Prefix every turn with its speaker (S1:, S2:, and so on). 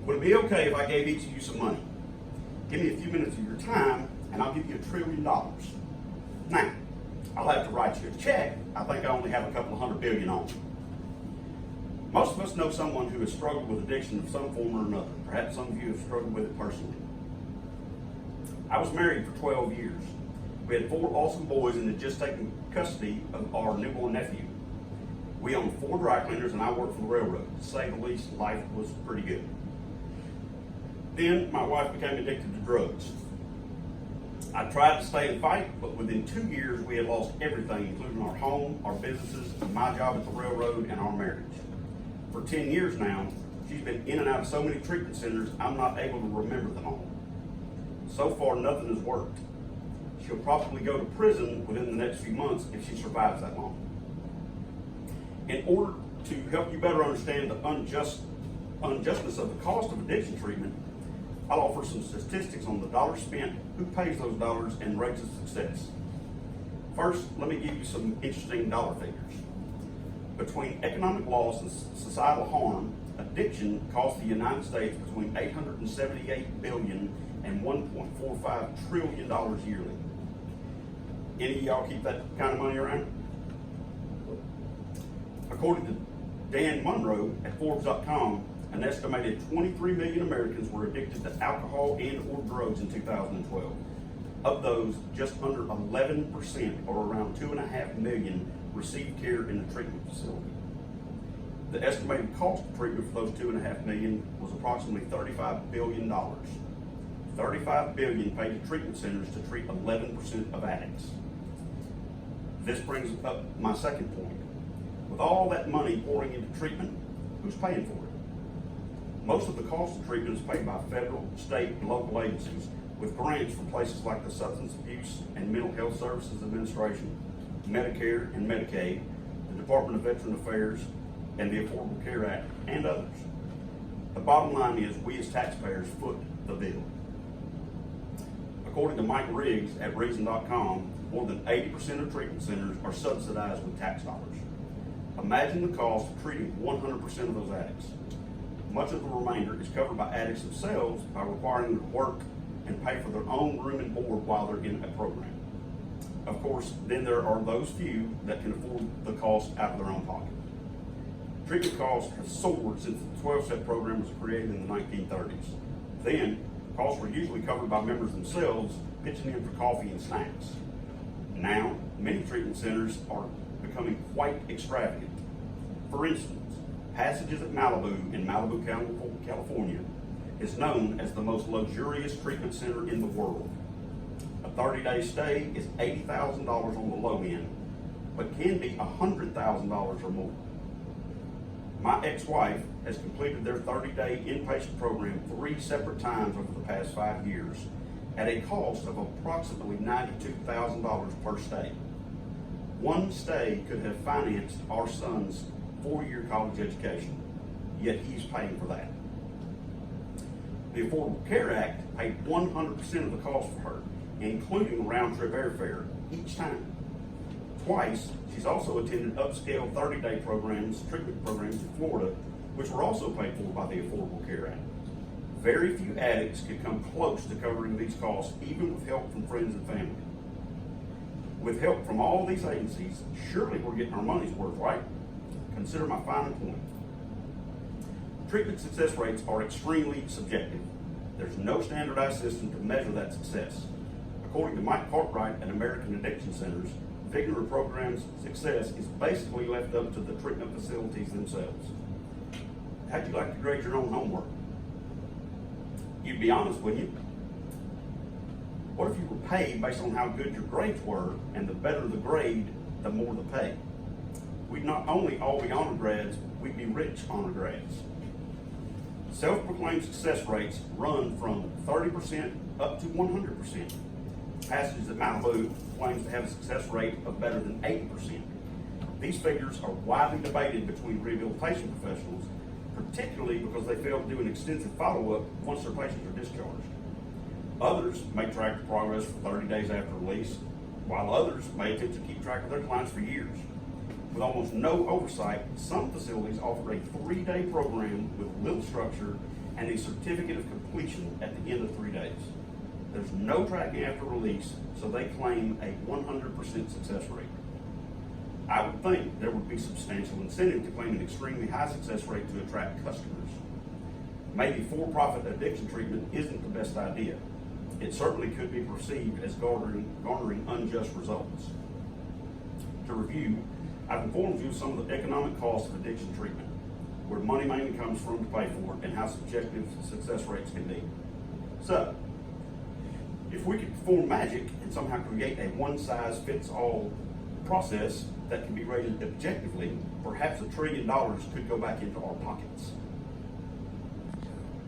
S1: Would it be okay if I gave each of you some money? Give me a few minutes of your time and I'll give you $1 trillion. Now, I'll have to write you a check. I think I only have a couple of $100 billion on me. Most of us know someone who has struggled with addiction of some form or another. Perhaps some of you have struggled with it personally. I was married for 12 years. We had 4 awesome boys and had just taken custody of our newborn nephew. We owned 4 dry cleaners and I worked for the railroad. To say the least, life was pretty good. Then my wife became addicted to drugs. I tried to stay and fight, but within 2 years we had lost everything, including our home, our businesses, my job at the railroad, and our marriage. For 10 years now, she's been in and out of so many treatment centers, I'm not able to remember them all. So far, nothing has worked. She'll probably go to prison within the next few months if she survives that long. In order to help you better understand the unjustness of the cost of addiction treatment, I'll offer some statistics on the dollars spent, who pays those dollars, and rates of success. First, let me give you some interesting dollar figures. Between economic loss and societal harm, addiction costs the United States between $878 billion and $1.45 trillion yearly. Any of y'all keep that kind of money around? According to Dan Monroe at Forbes.com, an estimated 23 million Americans were addicted to alcohol and or drugs in 2012. Of those, just under 11%, or around 2.5 million, received care in a treatment facility. The estimated cost of treatment for those 2.5 million was approximately $35 billion. $35 billion paid to treatment centers to treat 11% of addicts. This brings up my second point. With all that money pouring into treatment, who's paying for it? Most of the cost of treatment is paid by federal, state, and local agencies, with grants from places like the Substance Abuse and Mental Health Services Administration, Medicare and Medicaid, the Department of Veterans Affairs, and the Affordable Care Act, and others. The bottom line is we as taxpayers foot the bill. According to Mike Riggs at Reason.com, more than 80% of treatment centers are subsidized with tax dollars. Imagine the cost of treating 100% of those addicts. Much of the remainder is covered by addicts themselves by requiring them to work and pay for their own room and board while they're in a program. Of course, then there are those few that can afford the cost out of their own pocket. Treatment costs have soared since the 12-step program was created in the 1930s. Then, costs were usually covered by members themselves, pitching in for coffee and snacks. Now, many treatment centers are becoming quite extravagant. For instance, Passages at Malibu in Malibu, California is known as the most luxurious treatment center in the world. A 30-day stay is $80,000 on the low end, but can be $100,000 or more. My ex-wife has completed their 30-day inpatient program 3 separate times over the past 5 years at a cost of approximately $92,000 per stay. One stay could have financed our son's 4-year college education, yet he's paying for that. The Affordable Care Act paid 100% of the cost for her, including round-trip airfare each time. Twice, she's also attended upscale 30-day treatment programs in Florida, which were also paid for by the Affordable Care Act. Very few addicts could come close to covering these costs, even with help from friends and family. With help from all these agencies, surely we're getting our money's worth, right? Consider my final point. Treatment success rates are extremely subjective. There's no standardized system to measure that success. According to Mike Cartwright at American Addiction Centers, vigor of program's success is basically left up to the treatment facilities themselves. How'd you like to grade your own homework? You'd be honest, wouldn't you? What if you were paid based on how good your grades were, and the better the grade, the more the pay? We'd not only all be honor grads, we'd be rich honor grads. Self-proclaimed success rates run from 30% up to 100%. Passages at Malibu claims to have a success rate of better than 80%. These figures are widely debated between rehabilitation professionals, particularly because they fail to do an extensive follow-up once their patients are discharged. Others may track the progress for 30 days after release, while others may attempt to keep track of their clients for years. With almost no oversight, some facilities offer a 3-day program with little structure and a certificate of completion at the end of 3 days. There's no tracking after release, so they claim a 100% success rate. I would think there would be substantial incentive to claim an extremely high success rate to attract customers. Maybe for-profit addiction treatment isn't the best idea. It certainly could be perceived as garnering unjust results. To review, I've informed you of some of the economic costs of addiction treatment, where money mainly comes from to pay for it, and how subjective success rates can be. So, if we could perform magic and somehow create a one-size-fits-all process that can be rated objectively, perhaps $1 trillion could go back into our pockets.